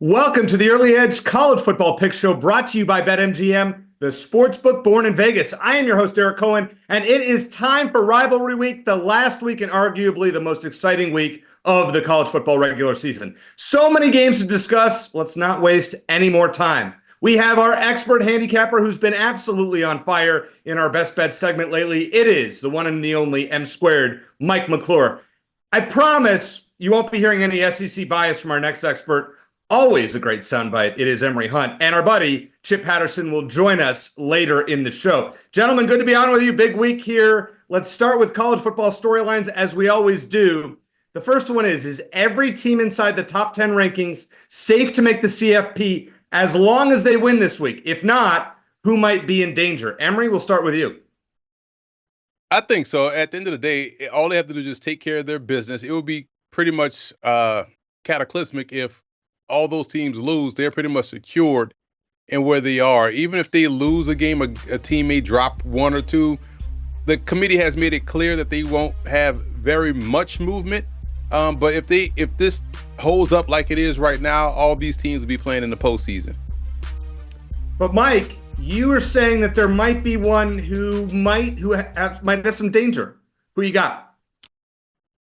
Welcome to the Early Edge College Football Pick Show, brought to you by BetMGM, the sportsbook born in Vegas. I am your host, Eric Cohen, and it is time for Rivalry Week, the last week and arguably the most exciting week of the college football regular season. So many games to discuss. Let's not waste any more time. We have our expert handicapper who's been absolutely on fire in our Best Bet segment lately. It is the one and the only M squared, Mike McClure. I promise you won't be hearing any SEC bias from our next expert. Always a great soundbite. It is Emory Hunt. And our buddy, Chip Patterson, will join us later in the show. Gentlemen, good to be on with you. Big week here. Let's start with college football storylines, as we always do. The first one is every team inside the top 10 rankings safe to make the CFP as long as they win this week? If not, who might be in danger? Emory, we'll start with you. I think so. At the end of the day, all they have to do is just take care of their business. It would be pretty much cataclysmic if all those teams lose. They're pretty much secured in where they are. Even if they lose a game, a team may drop one or two. The committee has made it clear that they won't have very much movement. But if this holds up like it is right now, all these teams will be playing in the postseason. But Mike, you were saying that there might be one who might have some danger. Who you got?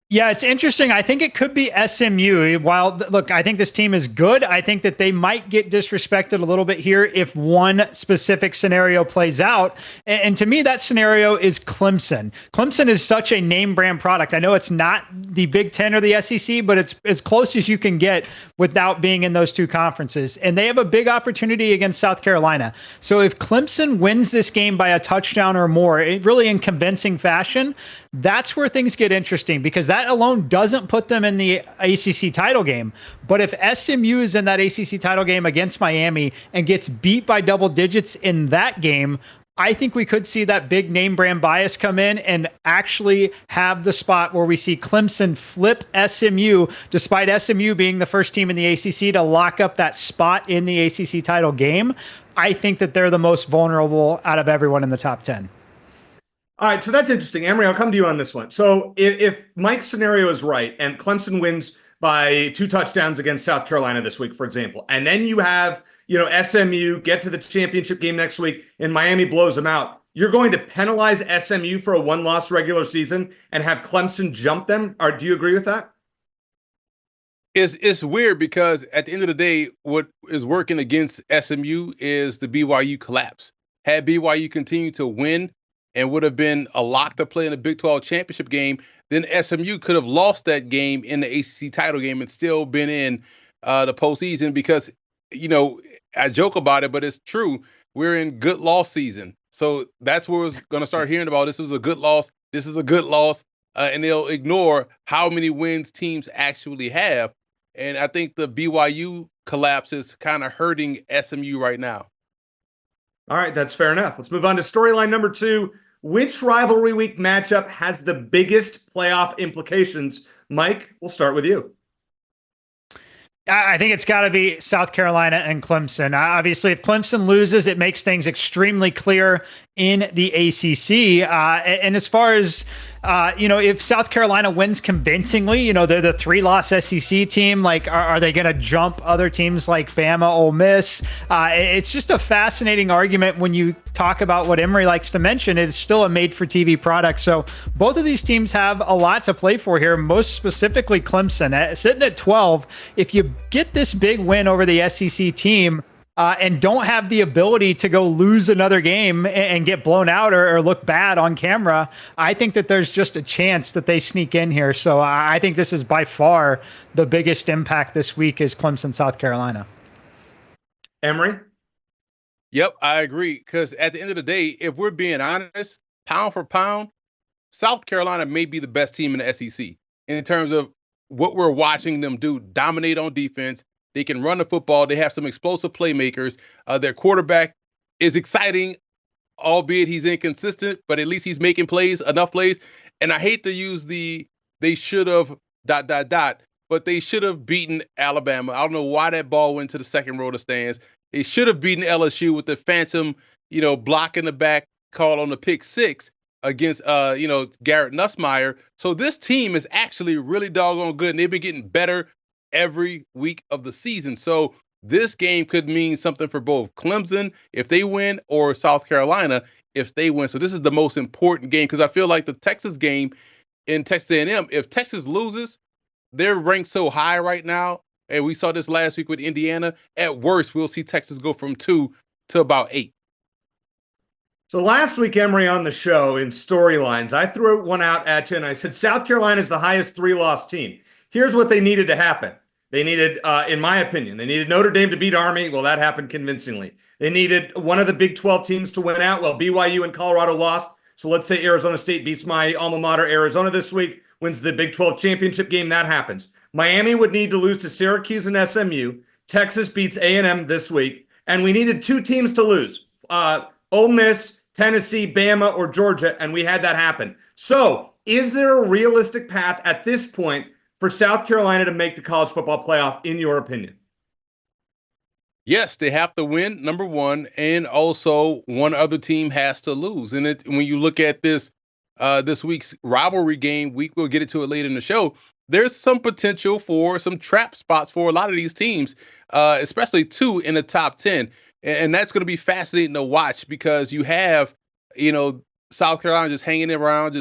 Yeah, it's interesting. I think it could be SMU. While, look, I think this team is good. I think that they might get disrespected a little bit here if one specific scenario plays out. And to me, that scenario is Clemson. Clemson is such a name brand product. I know it's not the Big Ten or the SEC, but it's as close as you can get without being in those two conferences. And they have a big opportunity against South Carolina. So if Clemson wins this game by a touchdown or more, really in convincing fashion, that's where things get interesting, because that alone doesn't put them in the ACC title game. But if SMU is in that ACC title game against Miami and gets beat by double digits in that game, I think we could see that big name brand bias come in and actually have the spot where we see Clemson flip SMU, despite SMU being the first team in the ACC to lock up that spot in the ACC title game. I think that they're the most vulnerable out of everyone in the top 10. All right, so that's interesting. Emory, I'll come to you on this one. So if Mike's scenario is right and Clemson wins by 2 touchdowns against South Carolina this week, for example, and then you have, SMU get to the championship game next week and Miami blows them out, you're going to penalize SMU for a 1-loss regular season and have Clemson jump them? Or do you agree with that? It's weird because at the end of the day, what is working against SMU is the BYU collapse. Had BYU continued to win and would have been a lock to play in the Big 12 championship game, then SMU could have lost that game in the ACC title game and still been in the postseason because, I joke about it, but it's true. We're in good loss season. So that's where we're going to start hearing about this was a good loss. This is a good loss. And they'll ignore how many wins teams actually have. And I think the BYU collapse is kind of hurting SMU right now. All right, that's fair enough. Let's move on to storyline number 2. Which rivalry week matchup has the biggest playoff implications? Mike, we'll start with you. I think it's got to be South Carolina and Clemson. Obviously, if Clemson loses, it makes things extremely clear in the ACC. And as far as, if South Carolina wins convincingly, they're the 3-loss SEC team. Like, are they going to jump other teams like Bama, Ole Miss? It's just a fascinating argument when you talk about what Emory likes to mention. It's still a made-for-TV product. So both of these teams have a lot to play for here, most specifically Clemson. Sitting at 12, if you get this big win over the SEC team, and don't have the ability to go lose another game and get blown out or look bad on camera, I think that there's just a chance that they sneak in here. So I think this is by far the biggest impact this week is Clemson, South Carolina. Emory? Yep, I agree. Because at the end of the day, if we're being honest, pound for pound, South Carolina may be the best team in the SEC in terms of what we're watching them do, dominate on defense. They can run the football. They have some explosive playmakers. Their quarterback is exciting, albeit he's inconsistent, but at least he's making plays, enough plays. And I hate to use they should have ... but they should have beaten Alabama. I don't know why that ball went to the second row of the stands. They should have beaten LSU with the phantom, block in the back call on the pick 6 against, Garrett Nussmeier. So this team is actually really doggone good, and they've been getting better every week of the season. So this game could mean something for both Clemson if they win or South Carolina if they win. So this is the most important game because I feel like the Texas game in Texas A&M, if Texas loses, they're ranked so high right now, and we saw this last week with Indiana. At worst, we'll see Texas go from 2 to about 8. So last week, Emory, on the show in storylines, I threw one out at you, and I said South Carolina is the highest 3-loss team. Here's what they needed to happen. They needed, in my opinion, they needed Notre Dame to beat Army. Well, that happened convincingly. They needed one of the Big 12 teams to win out. Well, BYU and Colorado lost. So let's say Arizona State beats my alma mater, Arizona, this week, wins the Big 12 championship game. That happens. Miami would need to lose to Syracuse and SMU. Texas beats A&M this week. And we needed 2 teams to lose. Ole Miss, Tennessee, Bama, or Georgia, and we had that happen. So is there a realistic path at this point for South Carolina to make the college football playoff, in your opinion? Yes, they have to win, number one, and also one other team has to lose. And when you look at this week's rivalry game, we'll get into it later in the show, there's some potential for some trap spots for a lot of these teams, especially 2 in the top 10. And that's going to be fascinating to watch because you have, South Carolina just hanging around,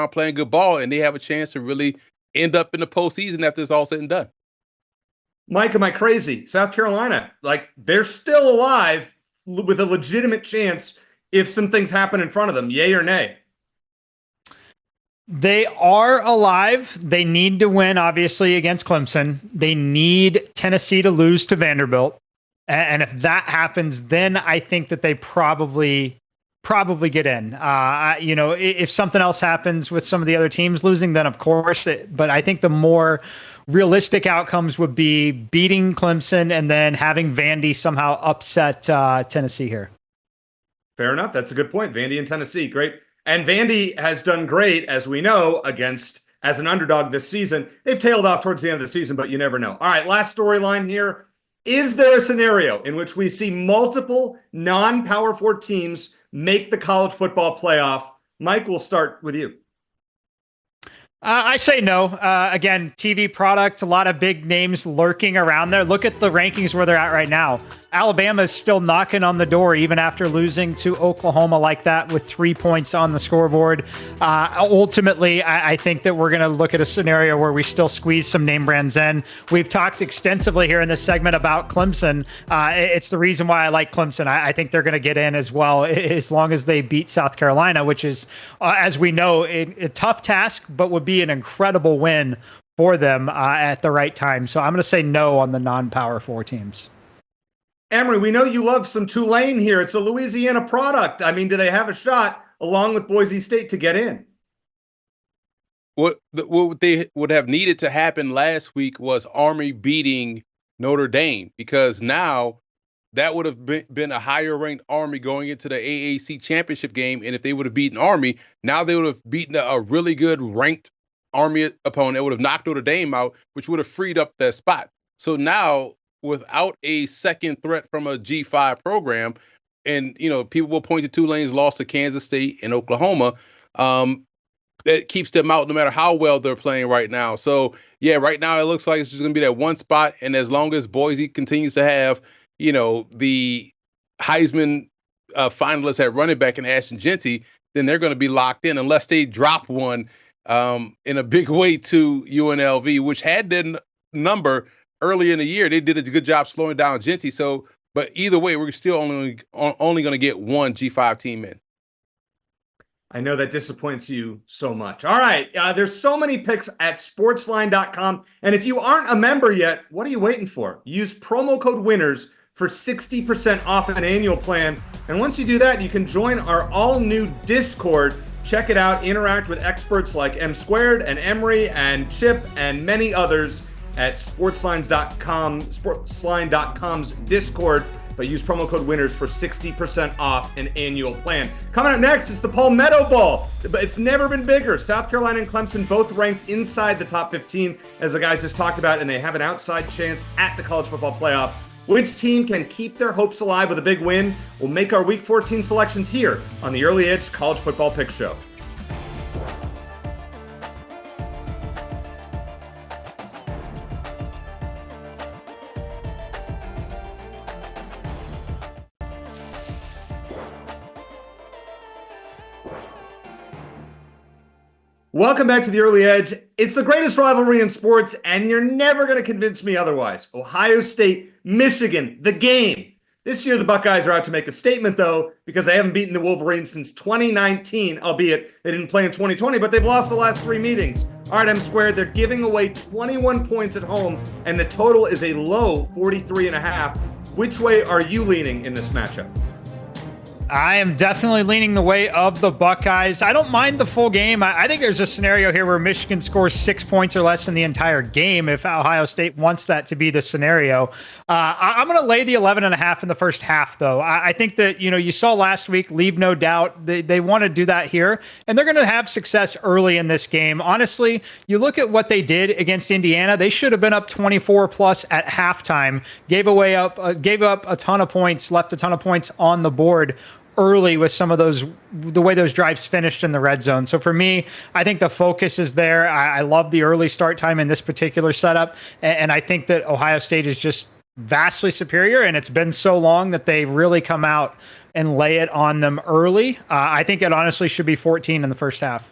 playing good ball, and they have a chance to really end up in the postseason after it's all said and done. Mike, am I crazy? South Carolina, they're still alive with a legitimate chance if some things happen in front of them, yay or nay? They are alive. They need to win, obviously, against Clemson. They need Tennessee to lose to Vanderbilt. And if that happens, then I think that they probably get in. If something else happens with some of the other teams losing, then of course. But I think the more realistic outcomes would be beating Clemson and then having Vandy somehow upset Tennessee here. Fair enough. That's a good point. Vandy and Tennessee, great. And Vandy has done great, as we know, as an underdog this season. They've tailed off towards the end of the season, but you never know. All right, last storyline here. Is there a scenario in which we see multiple non-Power 4 teams make the college football playoff? Mike, we'll start with you. I say no. Again, TV product, a lot of big names lurking around there. Look at the rankings where they're at right now. Alabama is still knocking on the door, even after losing to Oklahoma like that with 3 points on the scoreboard. Ultimately, I think that we're going to look at a scenario where we still squeeze some name brands in. We've talked extensively here in this segment about Clemson. It's the reason why I like Clemson. I think they're going to get in as well, as long as they beat South Carolina, which is, as we know, a tough task, but would be an incredible win for them at the right time. So I'm going to say no on the non-Power 4 teams. Emory, we know you love some Tulane here. It's a Louisiana product. I mean, do they have a shot, along with Boise State, to get in? What they would have needed to happen last week was Army beating Notre Dame, because now that would have been a higher-ranked Army going into the AAC championship game, and if they would have beaten Army, now they would have beaten a really good ranked Army opponent. It would have knocked Notre Dame out, which would have freed up that spot. So now, without a second threat from a G5 program, and people will point to Tulane's loss to Kansas State and Oklahoma, that keeps them out no matter how well they're playing right now. So yeah, right now it looks like it's just going to be that one spot, and as long as Boise continues to have the Heisman finalists at running back in Ashton Genty, then they're going to be locked in unless they drop one in a big way to UNLV, which had their number early in the year. They did a good job slowing down Genty. So, but either way, we're still only going to get one G5 team in. I know that disappoints you so much. All right, there's so many picks at SportsLine.com. And if you aren't a member yet, what are you waiting for? Use promo code WINNERS for 60% off an annual plan. And once you do that, you can join our all-new Discord. Check it out. Interact with experts like M Squared and Emory and Chip and many others at SportsLine.com's Discord. But use promo code WINNERS for 60% off an annual plan. Coming up next is the Palmetto Bowl. It's never been bigger. South Carolina and Clemson both ranked inside the top 15, as the guys just talked about, and they have an outside chance at the college football playoff. Which team can keep their hopes alive with a big win? We'll make our Week 14 selections here on the Early Edge College Football Pick Show. Welcome back to the Early Edge. It's the greatest rivalry in sports, and you're never going to convince me otherwise. Ohio State, Michigan, the game. This year, the Buckeyes are out to make a statement, though, because they haven't beaten the Wolverines since 2019, albeit they didn't play in 2020, but they've lost the last 3 meetings. All right, M squared, they're giving away 21 points at home, and the total is a low 43.5. Which way are you leaning in this matchup? I am definitely leaning the way of the Buckeyes. I don't mind the full game. I think there's a scenario here where Michigan scores 6 points or less in the entire game if Ohio State wants that to be the scenario. I'm going to lay the 11.5 in the first half, though. I think that, you saw last week, leave no doubt. They want to do that here, and they're going to have success early in this game. Honestly, you look at what they did against Indiana. They should have been up 24 plus at halftime, gave up a ton of points, left a ton of points on the board early with some of the way those drives finished in the red zone. So for me, I think the focus is there. I love the early start time in this particular setup. And I think that Ohio State is just vastly superior. And it's been so long that they really come out and lay it on them early. I think it honestly should be 14 in the first half.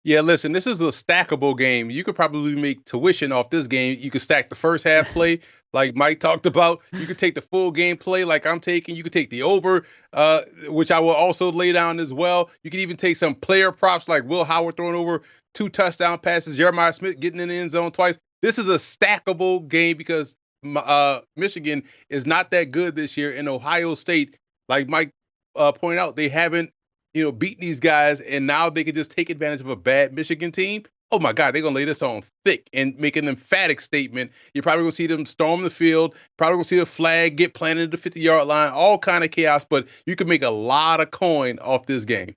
Yeah, listen, this is a stackable game. You could probably make tuition off this game. You could stack the first half play, like Mike talked about. You could take the full game play, like I'm taking. You could take the over, which I will also lay down as well. You could even take some player props, like Will Howard throwing over 2 touchdown passes, Jeremiah Smith getting in the end zone twice. This is a stackable game because Michigan is not that good this year, and Ohio State, like Mike pointed out, they haven't beating these guys, and now they can just take advantage of a bad Michigan team. Oh my God, they're going to lay this on thick and make an emphatic statement. You're probably going to see them storm the field, probably going to see a flag get planted at the 50-yard line, all kind of chaos, but you can make a lot of coin off this game.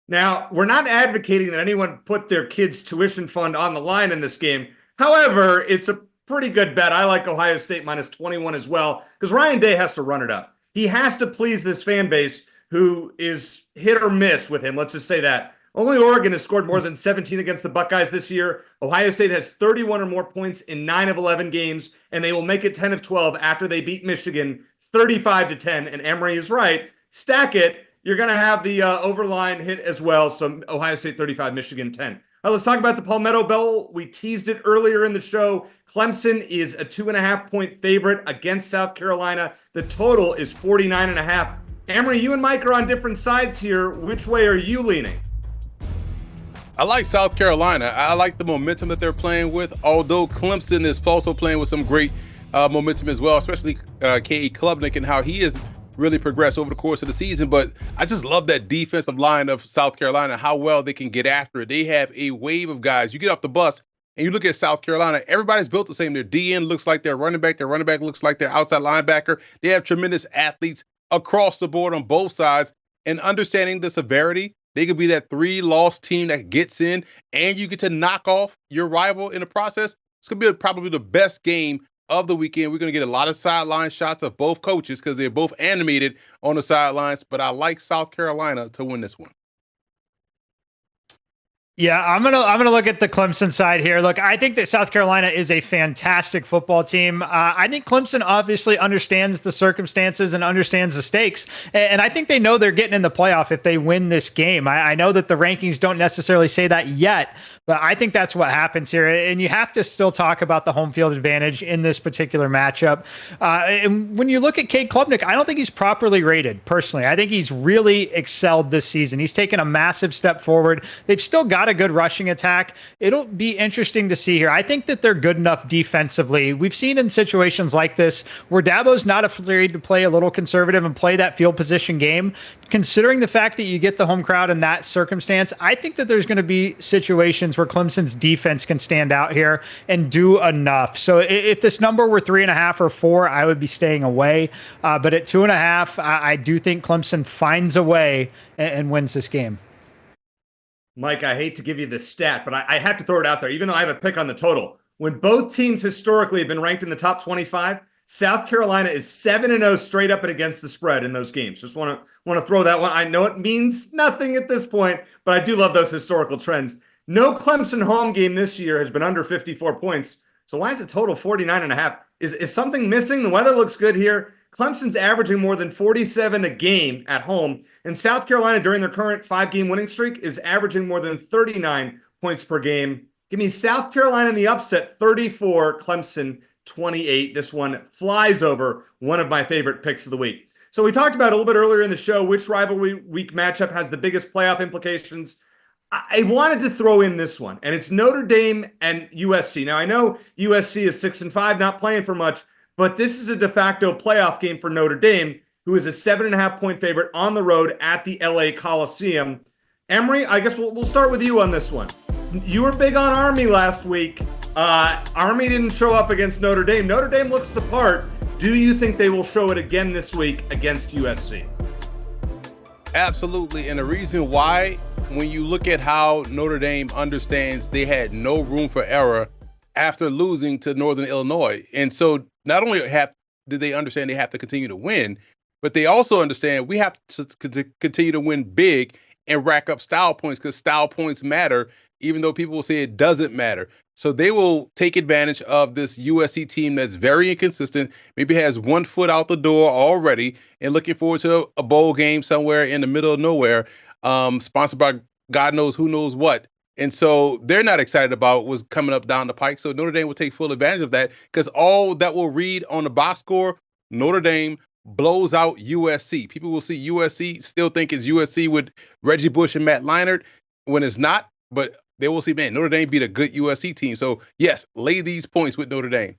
Now, we're not advocating that anyone put their kids' tuition fund on the line in this game. However, it's a pretty good bet. I like Ohio State minus 21 as well, because Ryan Day has to run it up. He has to please this fan base who is hit or miss with him. Let's just say that. Only Oregon has scored more than 17 against the Buckeyes this year. Ohio State has 31 or more points in 9 of 11 games, and they will make it 10 of 12 after they beat Michigan 35-10. And Emory is right. Stack it. You're going to have the overline hit as well. So Ohio State 35, Michigan 10. All right, let's talk about the Palmetto Bowl. We teased it earlier in the show. Clemson is a 2.5-point favorite against South Carolina. The total is 49.5. Emory, you and Mike are on different sides here. Which way are you leaning? I like South Carolina. I like the momentum that they're playing with, although Clemson is also playing with some great momentum as well, especially K.E. Klubnik and how he has really progressed over the course of the season. But I just love that defensive line of South Carolina, how well they can get after it. They have a wave of guys. You get off the bus and you look at South Carolina, everybody's built the same. Their DN looks like their running back looks like their outside linebacker. They have tremendous athletes across the board on both sides, and understanding the severity, they could be that 3-loss team that gets in, and you get to knock off your rival in the process. It's going to be probably the best game of the weekend. We're going to get a lot of sideline shots of both coaches because they're both animated on the sidelines, but I like South Carolina to win this one. Yeah, I'm gonna look at the Clemson side here. Look, I think that South Carolina is a fantastic football team. I think Clemson obviously understands the circumstances and understands the stakes, and I think they know they're getting in the playoff if they win this game. I know that the rankings don't necessarily say that yet, but I think that's what happens here. And you have to still talk about the home field advantage in this particular matchup. And when you look at Cade Klubnik, I don't think he's properly rated personally. I think he's really excelled this season. He's taken a massive step forward. They've still got a good rushing attack. It'll be interesting to see here. I think that they're good enough defensively. We've seen in situations like this where Dabo's not afraid to play a little conservative and play that field position game. Considering the fact that you get the home crowd in that circumstance, I think that there's going to be situations where Clemson's defense can stand out here and do enough. So if this number were 3.5 or 4, I would be staying away. But at 2.5, I do think Clemson finds a way and wins this game. Mike, I hate to give you this stat, but I have to throw it out there, even though I have a pick on the total. When both teams historically have been ranked in the top 25, South Carolina is 7-0 straight up and against the spread in those games. Just want to throw that one. I know it means nothing at this point, but I do love those historical trends. No Clemson home game this year has been under 54 points. So why is the total 49.5? Is something missing? The weather looks good here. Clemson's averaging more than 47 a game at home, and South Carolina, during their current 5-game winning streak, is averaging more than 39 points per game. Give me South Carolina in the upset, 34, Clemson 28. This one flies over, one of my favorite picks of the week. So we talked about a little bit earlier in the show which rivalry week matchup has the biggest playoff implications. I wanted to throw in this one, and it's Notre Dame and USC. Now, I know USC is 6-5, not playing for much, but this is a de facto playoff game for Notre Dame, who is a 7.5-point favorite on the road at the LA Coliseum. Emory, I guess we'll start with you on this one. You were big on Army last week. Army didn't show up against Notre Dame. Notre Dame looks the part. Do you think they will show it again this week against USC? Absolutely. And the reason why, when you look at how Notre Dame understands they had no room for error after losing to Northern Illinois. And so not only did they understand they have to continue to win, but they also understand we have to continue to win big and rack up style points, because style points matter, even though people will say it doesn't matter. So they will take advantage of this USC team that's very inconsistent, maybe has one foot out the door already, and looking forward to a bowl game somewhere in the middle of nowhere, sponsored by God knows who knows what. And so they're not excited about what's coming up down the pike. So Notre Dame will take full advantage of that, because all that will read on the box score, Notre Dame blows out USC. People will see USC, still think it's USC with Reggie Bush and Matt Leinart when it's not, but they will see, man, Notre Dame beat a good USC team. So yes, lay these points with Notre Dame.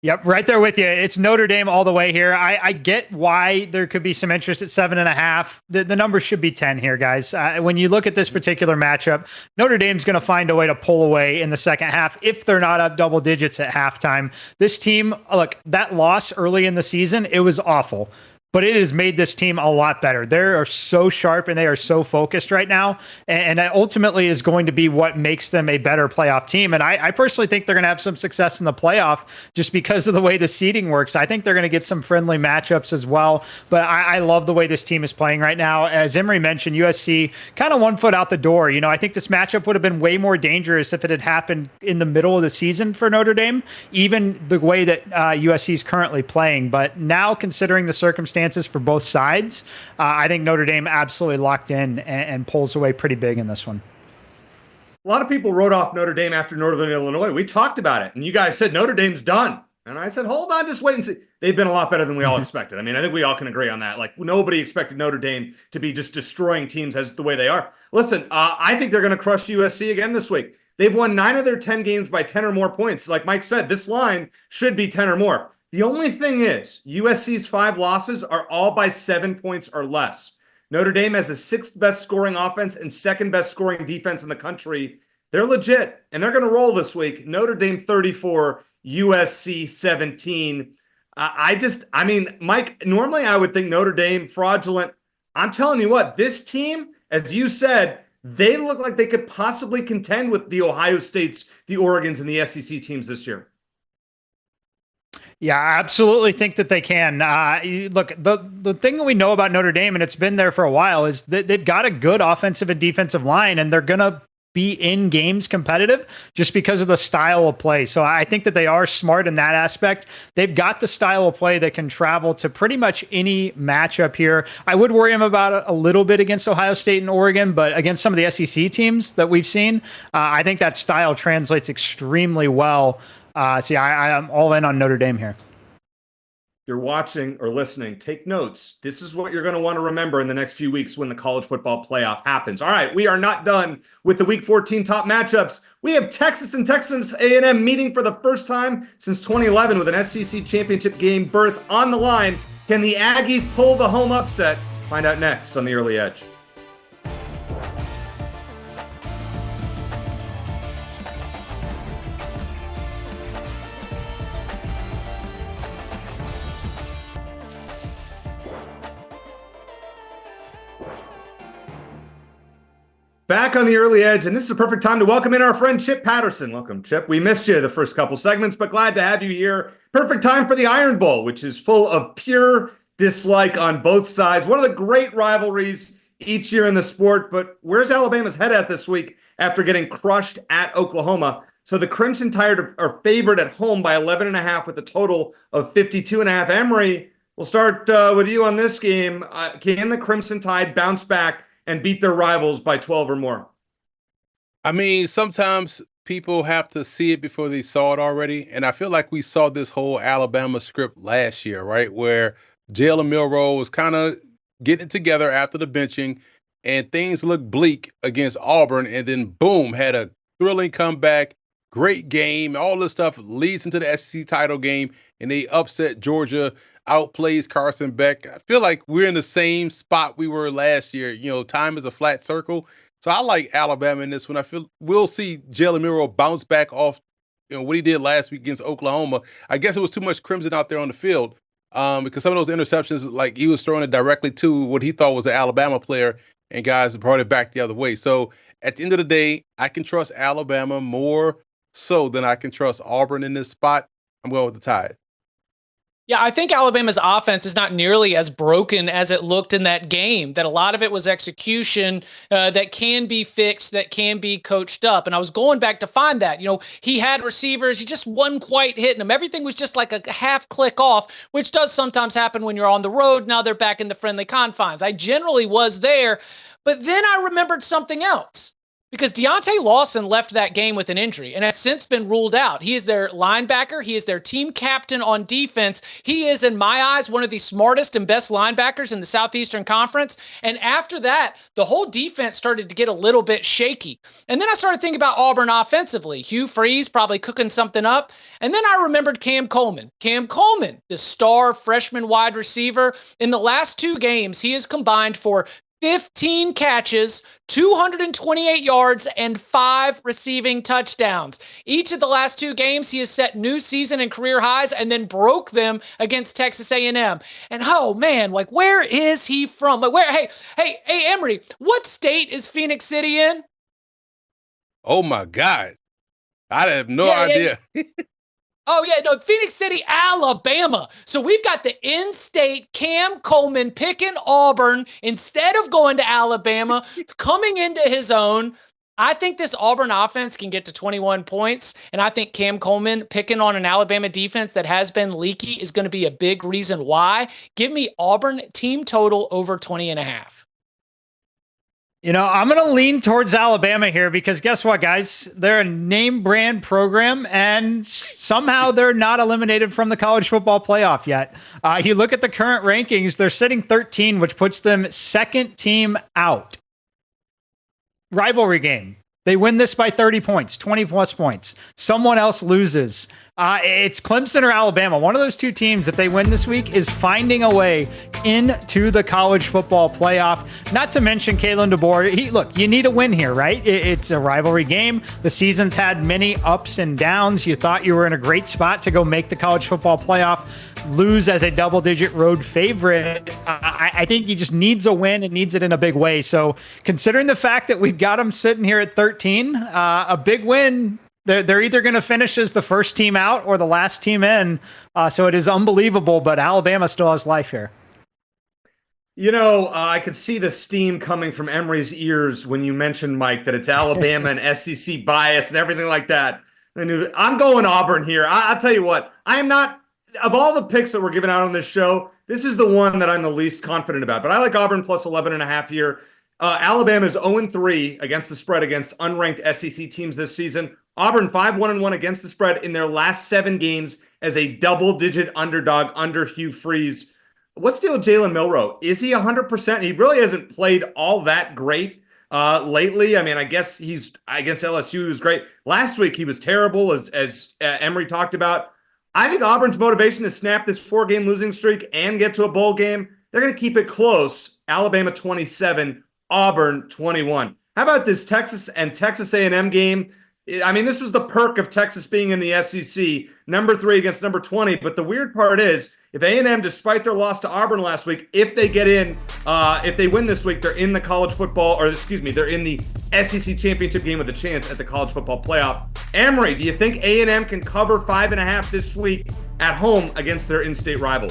Yep, right there with you. It's Notre Dame all the way here. I get why there could be some interest at 7.5. The number should be 10 here, guys. When you look at this particular matchup, Notre Dame's going to find a way to pull away in the second half if they're not up double digits at halftime. This team, look, that loss early in the season, it was awful. But it has made this team a lot better. They are so sharp and they are so focused right now. And that ultimately is going to be what makes them a better playoff team. And I personally think they're going to have some success in the playoff just because of the way the seeding works. I think they're going to get some friendly matchups as well. But I love the way this team is playing right now. As Emory mentioned, USC kind of one foot out the door. You know, I think this matchup would have been way more dangerous if it had happened in the middle of the season for Notre Dame, even the way that USC is currently playing. But now, considering the circumstances for both sides, I think Notre Dame absolutely locked in and pulls away pretty big in this one. A lot of people wrote off Notre Dame after Northern Illinois. We talked about it, and you guys said Notre Dame's done. And I said, hold on, just wait and see. They've been a lot better than we all expected. I mean, I think we all can agree on that. Like, nobody expected Notre Dame to be just destroying teams as the way they are. Listen, I think they're going to crush USC again this week. They've won 9 of their 10 games by 10 or more points. Like Mike said, this line should be 10 or more. The only thing is, USC's 5 losses are all by 7 points or less. Notre Dame has the 6th best scoring offense and 2nd best scoring defense in the country. They're legit, and they're going to roll this week. Notre Dame 34, USC 17. I mean, Mike, normally I would think Notre Dame fraudulent. I'm telling you what, this team, as you said, they look like they could possibly contend with the Ohio States, the Oregons, and the SEC teams this year. Yeah, I absolutely think that they can. Look, the thing that we know about Notre Dame, and it's been there for a while, is that they've got a good offensive and defensive line, and they're going to be in games competitive just because of the style of play. So I think that they are smart in that aspect. They've got the style of play that can travel to pretty much any matchup here. I would worry them about it a little bit against Ohio State and Oregon, but against some of the SEC teams that we've seen, I think that style translates extremely well. So yeah, I'm all in on Notre Dame here. You're watching or listening, take notes. This is what you're going to want to remember in the next few weeks when the college football playoff happens. All right, we are not done with the Week 14 top matchups. We have Texas and Texas A&M meeting for the first time since 2011 with an SEC championship game berth on the line. Can the Aggies pull the home upset? Find out next on The Early Edge. Back on The Early Edge, and this is a perfect time to welcome in our friend Chip Patterson. Welcome, Chip. We missed you the first couple segments, but glad to have you here. Perfect time for the Iron Bowl, which is full of pure dislike on both sides. One of the great rivalries each year in the sport, but where's Alabama's head at this week after getting crushed at Oklahoma? So the Crimson Tide are favored at home by 11.5 with a total of 52.5. Emory, we'll start with you on this game. Can the Crimson Tide bounce back and beat their rivals by 12 or more? I mean, sometimes people have to see it before they saw it already. And I feel like we saw this whole Alabama script last year, right? Where Jalen Milroe was kind of getting it together after the benching and things looked bleak against Auburn. And then boom, had a thrilling comeback, great game. All this stuff leads into the SEC title game and they upset Georgia, outplays Carson Beck. I feel like we're in the same spot we were last year. You know, time is a flat circle. So I like Alabama in this one. I feel we'll see Jalen Milroe bounce back off, what he did last week against Oklahoma. I guess it was too much crimson out there on the field because some of those interceptions, like he was throwing it directly to what he thought was an Alabama player, and guys brought it back the other way. So at the end of the day, I can trust Alabama more so than I can trust Auburn in this spot. I'm going with the Tide. Yeah, I think Alabama's offense is not nearly as broken as it looked in that game, that a lot of it was execution that can be fixed, that can be coached up. And I was going back to find that. You know, he had receivers. He just wasn't quite hitting them. Everything was just like a half click off, which does sometimes happen when you're on the road. Now they're back in the friendly confines. I generally was there. But then I remembered something else. Because Deontay Lawson left that game with an injury and has since been ruled out. He is their linebacker. He is their team captain on defense. He is, in my eyes, one of the smartest and best linebackers in the Southeastern Conference. And after that, the whole defense started to get a little bit shaky. And then I started thinking about Auburn offensively. Hugh Freeze probably cooking something up. And then I remembered Cam Coleman. Cam Coleman, the star freshman wide receiver. In the last 2 games, he has combined for 15 catches, 228 yards, and 5 receiving touchdowns. Each of the last 2 games, he has set new season and career highs and then broke them against Texas A&M. And oh man, like where is he from? Like where? Hey, Emory, what state is Phoenix City in? Oh my God, I have no idea. Yeah. Oh, yeah, no, Phoenix City, Alabama. So we've got the in-state Cam Coleman picking Auburn instead of going to Alabama, coming into his own. I think this Auburn offense can get to 21 points, and I think Cam Coleman picking on an Alabama defense that has been leaky is going to be a big reason why. Give me Auburn team total over 20.5. You know, I'm going to lean towards Alabama here because guess what, guys? They're a name brand program and somehow they're not eliminated from the college football playoff yet. You look at the current rankings, they're sitting 13, which puts them second team out. Rivalry game. They win this by 30 points, 20 plus points. Someone else loses. It's Clemson or Alabama. One of those 2 teams, if they win this week, is finding a way into the college football playoff. Not to mention Kalen DeBoer. Look, you need a win here, right? It's a rivalry game. The season's had many ups and downs. You thought you were in a great spot to go make the college football playoff. Lose as a double-digit road favorite. I think he just needs a win and needs it in a big way. So considering the fact that we've got him sitting here at 13, a big win, they're either going to finish as the first team out or the last team in. So it is unbelievable, but Alabama still has life here. You know, I could see the steam coming from Emory's ears when you mentioned, Mike, that it's Alabama and SEC bias and everything like that. I'm going Auburn here. I'll tell you what, I am not. Of all the picks that we're giving out on this show, this is the one that I'm the least confident about. But I like Auburn plus 11.5 here. Alabama is 0-3 against the spread against unranked SEC teams this season. Auburn 5-1-1 against the spread in their last 7 games as a double-digit underdog under Hugh Freeze. What's the deal with Jalen Milroe? Is he 100%? He really hasn't played all that great lately. I mean, I guess LSU was great. Last week he was terrible, as Emory talked about. I think Auburn's motivation to snap this 4-game losing streak and get to a bowl game, they're going to keep it close. Alabama 27, Auburn 21. How about this Texas and Texas A&M game? I mean, this was the perk of Texas being in the SEC, number 3 against number 20. But the weird part is, if A&M, despite their loss to Auburn last week, if they get in, if they win this week, they're in the college football, they're in the SEC championship game with a chance at the college football playoff. Emory, do you think A&M can cover 5.5 this week at home against their in-state rival?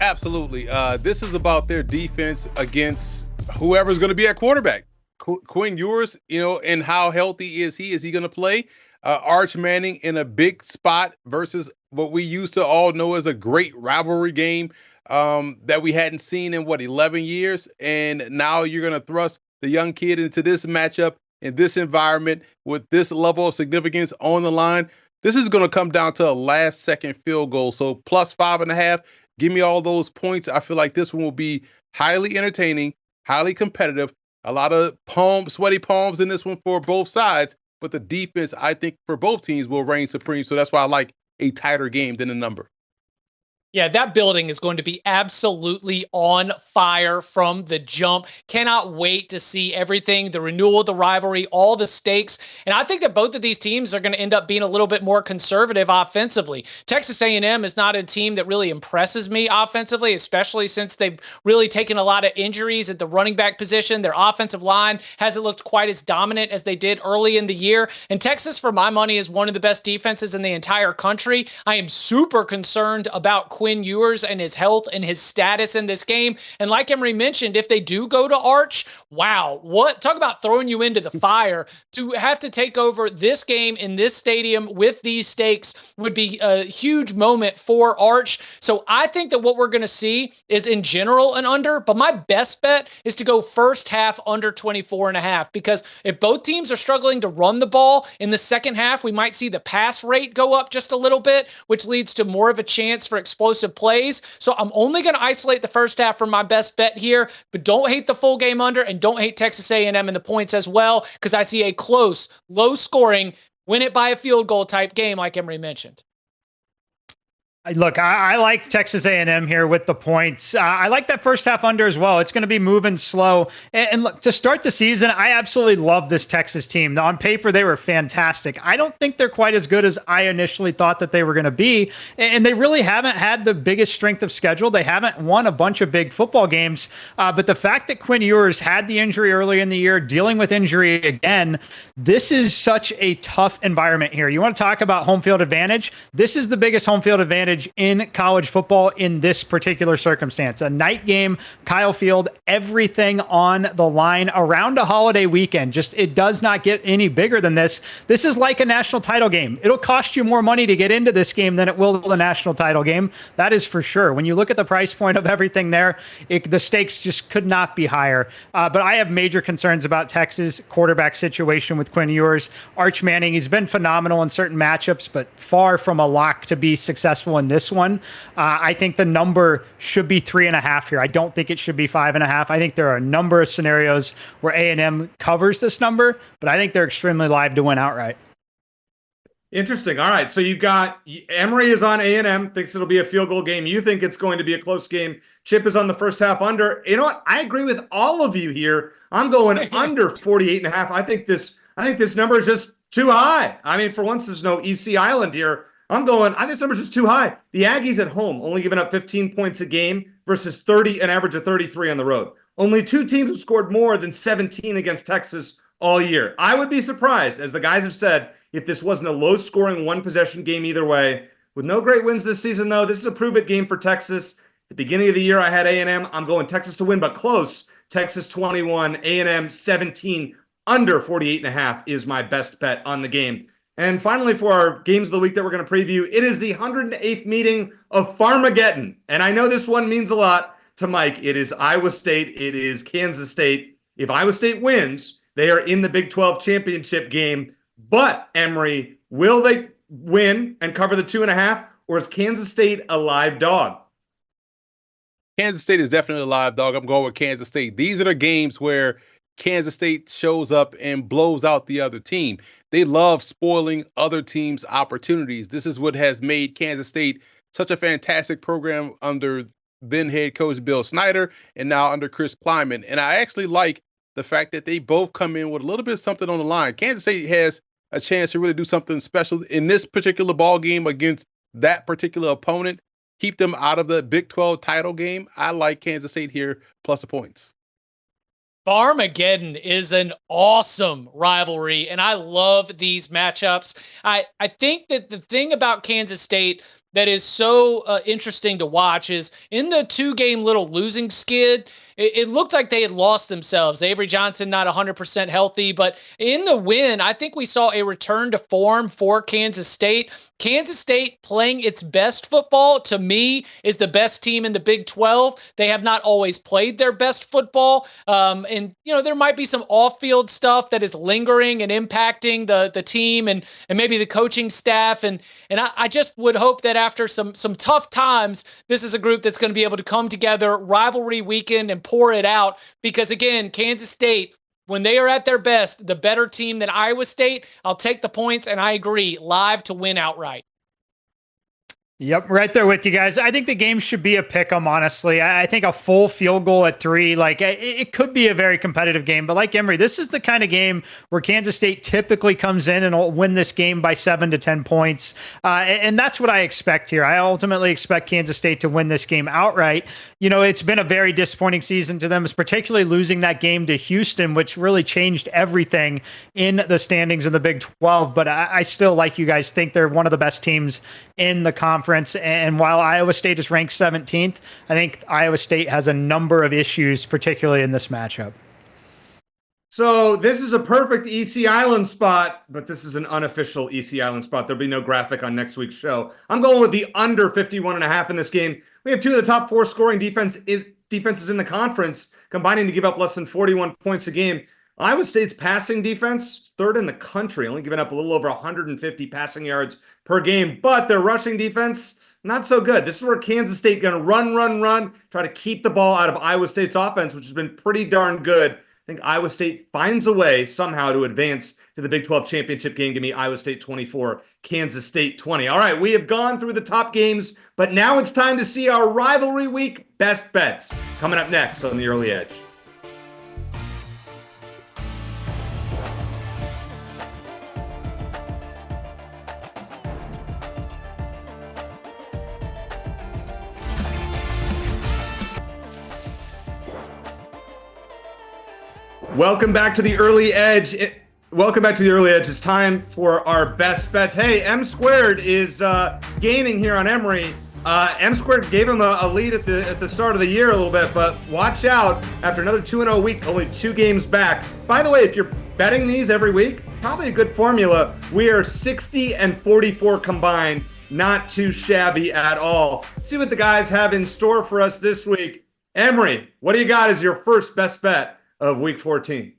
Absolutely. This is about their defense against whoever's going to be at quarterback. Quinn Ewers, and how healthy is he? Is he going to play? Arch Manning in a big spot versus what we used to all know as a great rivalry game that we hadn't seen in 11 years. And now you're going to thrust the young kid into this matchup in this environment with this level of significance on the line. This is going to come down to a last second field goal. So plus 5.5, give me all those points. I feel like this one will be highly entertaining, highly competitive. A lot of sweaty palms in this one for both sides, but the defense, I think, for both teams will reign supreme. So that's why I like a tighter game than a number. Yeah, that building is going to be absolutely on fire from the jump. Cannot wait to see everything, the renewal of the rivalry, all the stakes. And I think that both of these teams are going to end up being a little bit more conservative offensively. Texas A&M is not a team that really impresses me offensively, especially since they've really taken a lot of injuries at the running back position. Their offensive line hasn't looked quite as dominant as they did early in the year. And Texas, for my money, is one of the best defenses in the entire country. I am super concerned about Quinn Ewers and his health and his status in this game. And like Emory mentioned, if they do go to Arch, wow, talk about throwing you into the fire. To have to take over this game in this stadium with these stakes would be a huge moment for Arch. So I think that what we're going to see is in general an under, but my best bet is to go first half under 24.5, because if both teams are struggling to run the ball in the second half, we might see the pass rate go up just a little bit, which leads to more of a chance for explosive plays. So I'm only going to isolate the first half for my best bet here, but don't hate the full game under and don't hate Texas A&M and the points as well, because I see a close, low scoring, win it by a field goal type game like Emory mentioned. Look, I like Texas A&M here with the points. I like that first half under as well. It's going to be moving slow. And look, to start the season, I absolutely love this Texas team. On paper, they were fantastic. I don't think they're quite as good as I initially thought that they were going to be. And they really haven't had the biggest strength of schedule. They haven't won a bunch of big football games. But the fact that Quinn Ewers had the injury early in the year, dealing with injury again, this is such a tough environment here. You want to talk about home field advantage? This is the biggest home field advantage in college football in this particular circumstance. A night game, Kyle Field, everything on the line around a holiday weekend. Just, it does not get any bigger than this. This is like a national title game. It'll cost you more money to get into this game than it will the national title game. That is for sure. When you look at the price point of everything there, the stakes just could not be higher. But I have major concerns about Texas quarterback situation with Quinn Ewers. Arch Manning, he's been phenomenal in certain matchups, but far from a lock to be successful in this one. I think the number should be 3.5 here. I don't think it should be 5.5. I think there are a number of scenarios where A&M covers this number, but I think they're extremely live to win outright. Interesting. All right. So you've got Emory is on A&M, thinks it'll be a field goal game. You think it's going to be a close game. Chip is on the first half under. You know what? I agree with all of you here. I'm going under 48.5. I think this number is just too high. I mean, for once, there's no EC Island here. I think this number's just too high. The Aggies at home only giving up 15 points a game versus an average of 33 on the road. Only two teams have scored more than 17 against Texas all year. I would be surprised, as the guys have said, if this wasn't a low-scoring one-possession game either way. With no great wins this season, though, this is a prove-it game for Texas. At the beginning of the year, I had A&M. I'm going Texas to win, but close. Texas 21, A&M 17, under 48.5 is my best bet on the game. And finally, for our games of the week that we're going to preview, it is the 108th meeting of Farmageddon. And I know this one means a lot to Mike. It is Iowa State. It is Kansas State. If Iowa State wins, they are in the Big 12 championship game. But, Emory, will they win and cover the 2.5, or is Kansas State a live dog? Kansas State is definitely a live dog. I'm going with Kansas State. These are the games where Kansas State shows up and blows out the other team. They love spoiling other teams' opportunities. This is what has made Kansas State such a fantastic program under then head coach Bill Snyder and now under Chris Kleiman. And I actually like the fact that they both come in with a little bit of something on the line. Kansas State has a chance to really do something special in this particular ball game against that particular opponent. Keep them out of the Big 12 title game. I like Kansas State here plus the points. Farmageddon is an awesome rivalry, and I love these matchups. I think that the thing about Kansas State that is so interesting to watch is in the 2-game little losing skid, it looked like they had lost themselves. Avery Johnson not 100% healthy, but in the win, I think we saw a return to form for Kansas State. Kansas State playing its best football, to me, is the best team in the Big 12. They have not always played their best football. And, there might be some off-field stuff that is lingering and impacting the team and maybe the coaching staff. And I just would hope that after some tough times, this is a group that's going to be able to come together, rivalry weekend, and pour it out. Because, again, Kansas State, when they are at their best, the better team than Iowa State, I'll take the points, and I agree, live to win outright. Yep, right there with you guys. I think the game should be a pick-em, honestly. I think a full field goal at 3, it could be a very competitive game. But like Emory, this is the kind of game where Kansas State typically comes in and will win this game by 7 to 10 points. And that's what I expect here. I ultimately expect Kansas State to win this game outright. It's been a very disappointing season to them, particularly losing that game to Houston, which really changed everything in the standings in the Big 12. But I still, like you guys, think they're one of the best teams in the conference. And while Iowa State is ranked 17th, I think Iowa State has a number of issues, particularly in this matchup. So this is a perfect EC Island spot, but this is an unofficial EC Island spot. There'll be no graphic on next week's show. I'm going with the under 51.5 in this game. We have 2 of the top 4 scoring defenses in the conference, combining to give up less than 41 points a game. Iowa State's passing defense, 3rd in the country, only giving up a little over 150 passing yards per game, but their rushing defense, not so good. This is where Kansas State going to run, try to keep the ball out of Iowa State's offense, which has been pretty darn good. I think Iowa State finds a way somehow to advance to the Big 12 championship game. Give me Iowa State 24, Kansas State 20. All right, we have gone through the top games, but now it's time to see our rivalry week best bets. Coming up next on the Early Edge. Welcome back to the Early Edge. It's time for our best bets. Hey, M Squared is gaining here on Emory. M Squared gave him a lead at the start of the year a little bit, but watch out after another 2-0 week, only 2 games back. By the way, if you're betting these every week, probably a good formula. We are 60 and 44 combined, not too shabby at all. Let's see what the guys have in store for us this week. Emory, what do you got as your first best bet of week 14?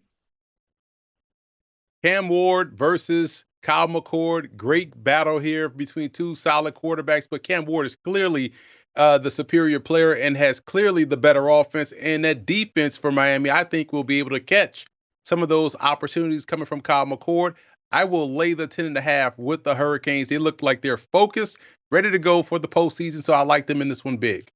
Cam Ward versus Kyle McCord. Great battle here between 2 solid quarterbacks, but Cam Ward is clearly the superior player and has clearly the better offense. And that defense for Miami, I think, will be able to catch some of those opportunities coming from Kyle McCord. I will lay the 10.5 with the Hurricanes. They look like they're focused, ready to go for the postseason, so I like them in this one big.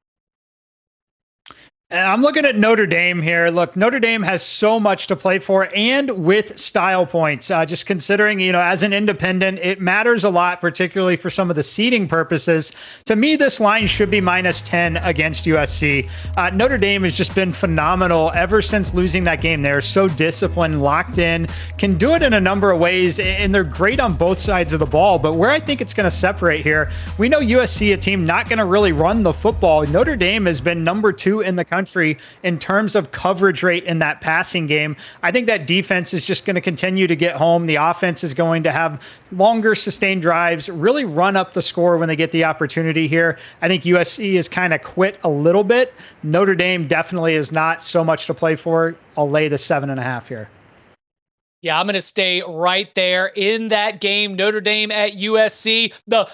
I'm looking at Notre Dame here. Look, Notre Dame has so much to play for and with style points. Just considering, as an independent, it matters a lot, particularly for some of the seeding purposes. To me, this line should be -10 against USC. Notre Dame has just been phenomenal ever since losing that game. They're so disciplined, locked in, can do it in a number of ways, and they're great on both sides of the ball. But where I think it's going to separate here, we know USC, a team not going to really run the football. Notre Dame has been number 2 in the country in terms of coverage rate in that passing game. I think that defense is just going to continue to get home. The offense is going to have longer sustained drives, really run up the score when they get the opportunity here. I think USC is kind of quit a little bit. Notre Dame definitely is not so much to play for. I'll lay the 7.5 here. Yeah, I'm going to stay right there in that game. Notre Dame at USC, the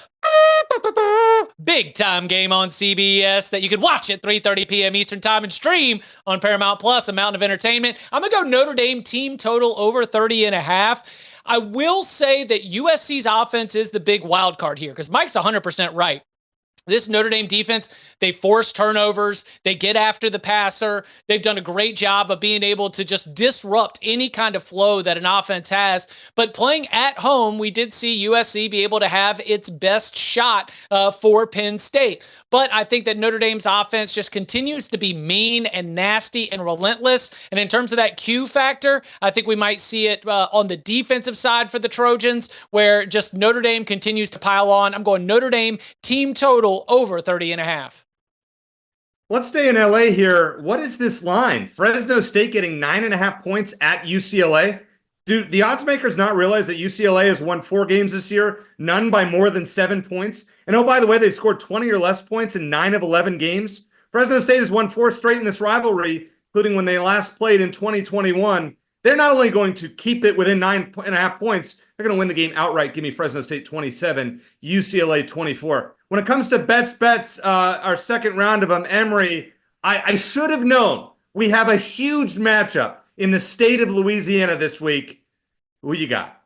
big time game on CBS that you can watch at 3:30 p.m. Eastern time and stream on Paramount Plus, a mountain of entertainment. I'm going to go Notre Dame team total over 30.5. I will say that USC's offense is the big wild card here because Mike's 100% right. This Notre Dame defense, they force turnovers. They get after the passer. They've done a great job of being able to just disrupt any kind of flow that an offense has. But playing at home, we did see USC be able to have its best shot for Penn State. But I think that Notre Dame's offense just continues to be mean and nasty and relentless. And in terms of that Q factor, I think we might see it on the defensive side for the Trojans, where just Notre Dame continues to pile on. I'm going Notre Dame team total over 30.5. Let's stay in LA here. What is this line? Fresno State getting 9.5 points at UCLA. Do the odds makers not realize that UCLA has won 4 games this year, none by more than 7 points? And oh, by the way, they've scored 20 or less points in 9 of 11 games. Fresno State has won 4 straight in this rivalry, including when they last played in 2021. They're not only going to keep it within 9.5 points, they're going to win the game outright. Give me Fresno State 27, UCLA 24. When it comes to best bets, our second round of them, Emory, I should have known. We have a huge matchup in the state of Louisiana this week. Who you got?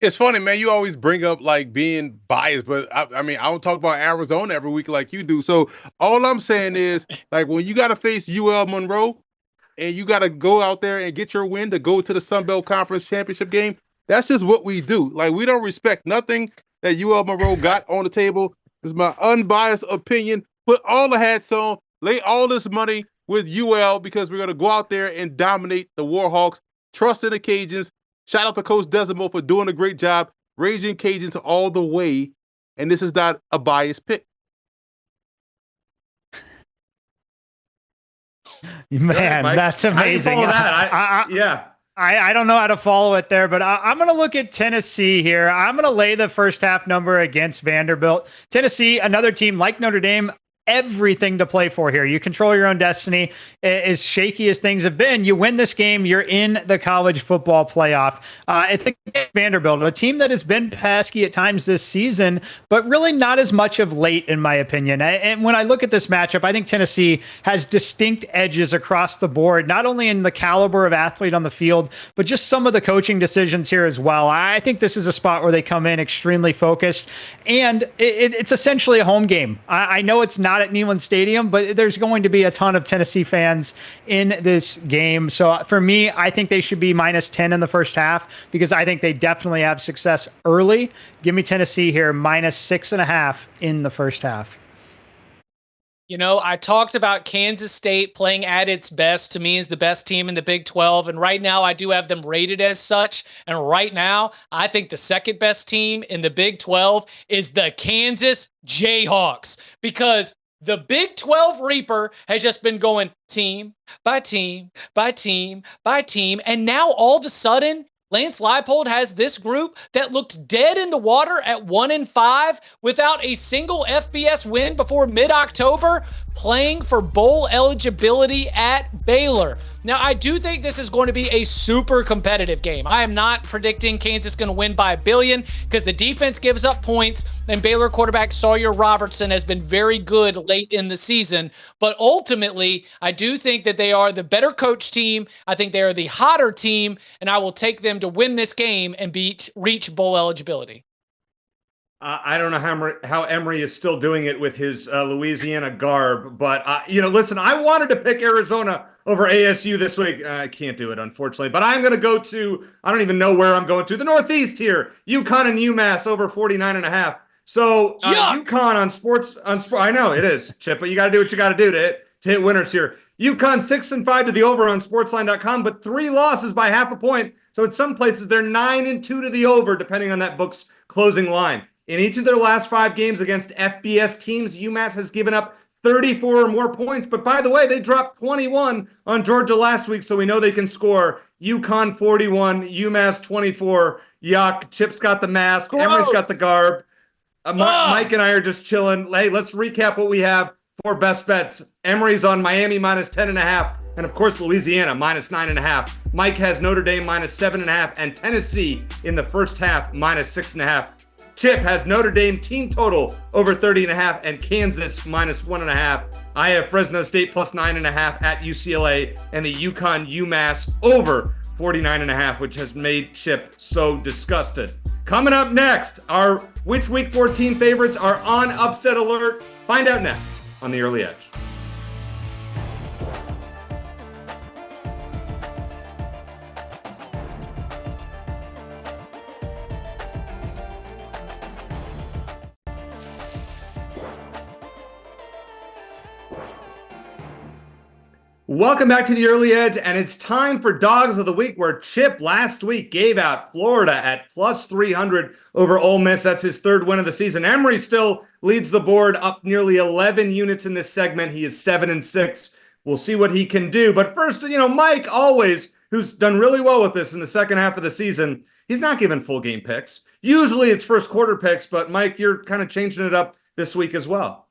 It's funny, man. You always bring up like being biased, but I mean, I don't talk about Arizona every week like you do. So all I'm saying is, like, when you got to face UL Monroe and you got to go out there and get your win to go to the Sun Belt Conference Championship game, that's just what we do. Like, we don't respect nothing that UL Monroe got on the table. It's my unbiased opinion. Put all the hats on, lay all this money with UL because we're going to go out there and dominate the Warhawks. Trust in the Cajuns. Shout out to Coach Desimo for doing a great job, raising Cajuns all the way. And this is not a biased pick. Man, that's amazing. I don't know how to follow it there, but I'm going to look at Tennessee here. I'm going to lay the first half number against Vanderbilt. Tennessee, another team like Notre Dame, everything to play for here. You control your own destiny. As shaky as things have been, you win this game, you're in the college football playoff. I think Vanderbilt, a team that has been pesky at times this season, but really not as much of late, in my opinion. And when I look at this matchup, I think Tennessee has distinct edges across the board, not only in the caliber of athlete on the field, but just some of the coaching decisions here as well. I think this is a spot where they come in extremely focused, and it's essentially a home game. I know it's not at Neyland Stadium, but there's going to be a ton of Tennessee fans in this game. So for me, I think they should be -10 in the first half because I think they definitely have success early. Give me Tennessee here, -6.5 in the first half. You know, I talked about Kansas State playing at its best. To me, is the best team in the Big 12. And right now, I do have them rated as such. And right now, I think the second best team in the Big 12 is the Kansas Jayhawks, because the Big 12 Reaper has just been going team by team by team by team. And now all of a sudden, Lance Leipold has this group that looked dead in the water at 1-5 without a single FBS win before mid-October, playing for bowl eligibility at Baylor. Now, I do think this is going to be a super competitive game. I am not predicting Kansas going to win by 1 billion because the defense gives up points, and Baylor quarterback Sawyer Robertson has been very good late in the season. But ultimately, I do think that they are the better coach team. I think they are the hotter team, and I will take them to win this game and reach bowl eligibility. I don't know how Emory is still doing it with his Louisiana garb, but listen, I wanted to pick Arizona over ASU this week. I can't do it, unfortunately, but I'm going to go to, I don't even know where I'm going to, the Northeast here. UConn and UMass over 49.5. So UConn on sports, I know it is, Chip, but you got to do what you got to do to hit winners here. UConn 6-5 to the over on SportsLine.com, but 3 losses by half a point. So at some places they're 9-2 to the over, depending on that book's closing line. In each of their last 5 games against FBS teams, UMass has given up 34 or more points. But by the way, they dropped 21 on Georgia last week, so we know they can score. UConn 41, UMass 24. Yuck. Chip's got the mask. Gross. Emory's got the garb. Mike and I are just chilling. Hey, let's recap what we have for best bets. Emory's on Miami -10.5. And of course, Louisiana -9.5. Mike has Notre Dame -7.5 and Tennessee in the first half -6.5. Chip has Notre Dame team total over 30.5 and Kansas -1.5. I have Fresno State +9.5 at UCLA and the UConn UMass over 49.5, which has made Chip so disgusted. Coming up next, our which Week 14 favorites are on upset alert. Find out next on The Early Edge. Welcome back to The Early Edge, and it's time for Dogs of the Week, where Chip last week gave out Florida at plus 300 over Ole Miss. That's his third win of the season. Emory still leads the board, up nearly 11 units in this segment. He is 7-6. We'll see what he can do. But first, Mike always, who's done really well with this in the second half of the season, he's not giving full game picks. Usually it's first quarter picks, but Mike, you're kind of changing it up this week as well.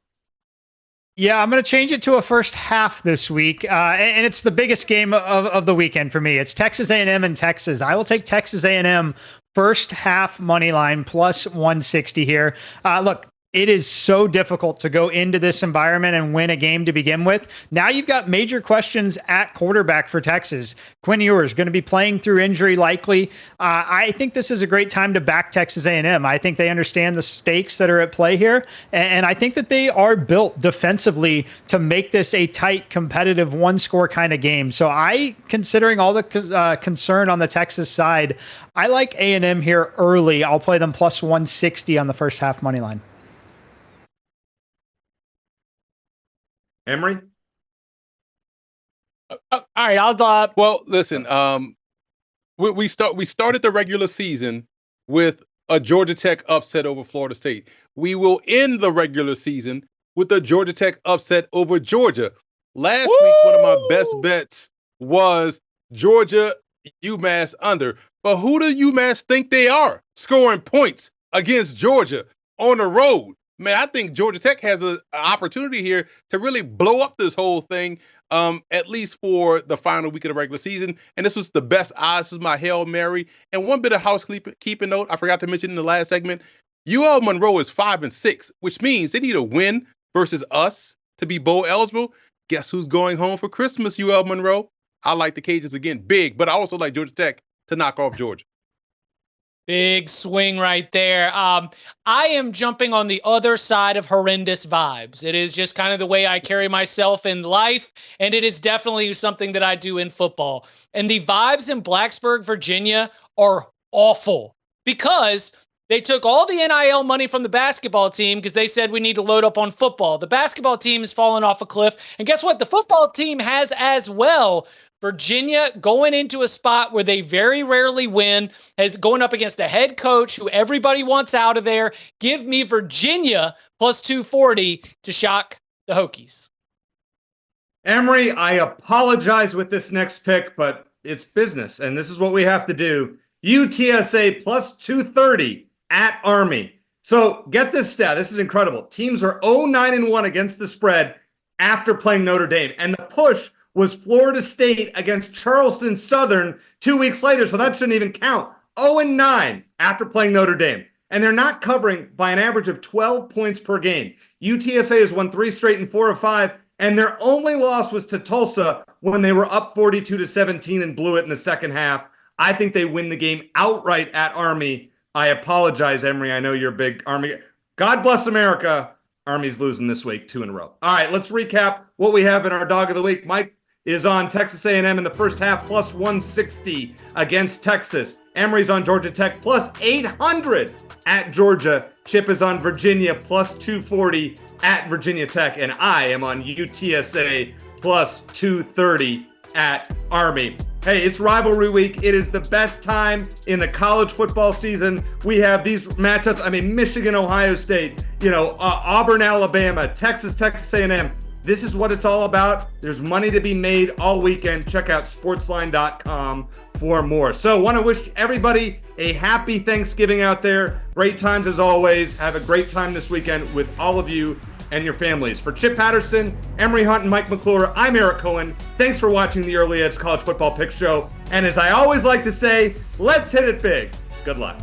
Yeah, I'm going to change it to a first half this week, and it's the biggest game of the weekend for me. It's Texas A&M and Texas. I will take Texas A&M first half money line plus 160 here. Look, it is so difficult to go into this environment and win a game to begin with. Now you've got major questions at quarterback for Texas. Quinn Ewers going to be playing through injury likely. I think this is a great time to back Texas A&M. I think they understand the stakes that are at play here, and I think that they are built defensively to make this a tight, competitive, one-score kind of game. So considering all the concern on the Texas side, I like A&M here early. I'll play them plus 160 on the first half money line. Emory? All right, I'll drop. Well, listen, we started the regular season with a Georgia Tech upset over Florida State. We will end the regular season with a Georgia Tech upset over Georgia. Last week, one of my best bets was Georgia UMass under. But who do UMass think they are scoring points against Georgia on the road? Man, I think Georgia Tech has an opportunity here to really blow up this whole thing, at least for the final week of the regular season. And this was the best odds. This was my Hail Mary. And one bit of housekeeping note, I forgot to mention in the last segment, UL Monroe is 5-6, which means they need a win versus us to be bowl eligible. Guess who's going home for Christmas, UL Monroe? I like the Cajuns again, big, but I also like Georgia Tech to knock off Georgia. Big swing right there. I am jumping on the other side of horrendous vibes. It is just kind of the way I carry myself in life, and it is definitely something that I do in football. And the vibes in Blacksburg, Virginia are awful because they took all the NIL money from the basketball team because they said we need to load up on football. The basketball team has fallen off a cliff. And guess what? The football team has as well. Virginia going into a spot where they very rarely win, is going up against a head coach who everybody wants out of there. Give me Virginia plus 240 to shock the Hokies. Emory, I apologize with this next pick, but it's business, and this is what we have to do. UTSA plus 230 at Army. So get this stat. This is incredible. Teams are 0-9-1 against the spread after playing Notre Dame, and the push was Florida State against Charleston Southern 2 weeks later, so that shouldn't even count. 0-9 after playing Notre Dame. And they're not covering by an average of 12 points per game. UTSA has won 3 straight and 4 of 5, and their only loss was to Tulsa when they were up 42-17 and blew it in the second half. I think they win the game outright at Army. I apologize, Emory. I know you're a big Army. God bless America. Army's losing this week 2 in a row. All right, let's recap what we have in our Dog of the Week. Mike is on Texas A&M in the first half, plus 160 against Texas. Emory's on Georgia Tech, plus 800 at Georgia. Chip is on Virginia, plus 240 at Virginia Tech. And I am on UTSA, plus 230 at Army. Hey, it's Rivalry Week. It is the best time in the college football season. We have these matchups. I mean, Michigan, Ohio State, Auburn, Alabama, Texas A&M. This is what it's all about. There's money to be made all weekend. Check out sportsline.com for more. So want to wish everybody a happy Thanksgiving out there. Great times as always. Have a great time this weekend with all of you and your families. For Chip Patterson, Emory Hunt, and Mike McClure, I'm Eric Cohen. Thanks for watching the Early Edge College Football Pick Show. And as I always like to say, let's hit it big. Good luck.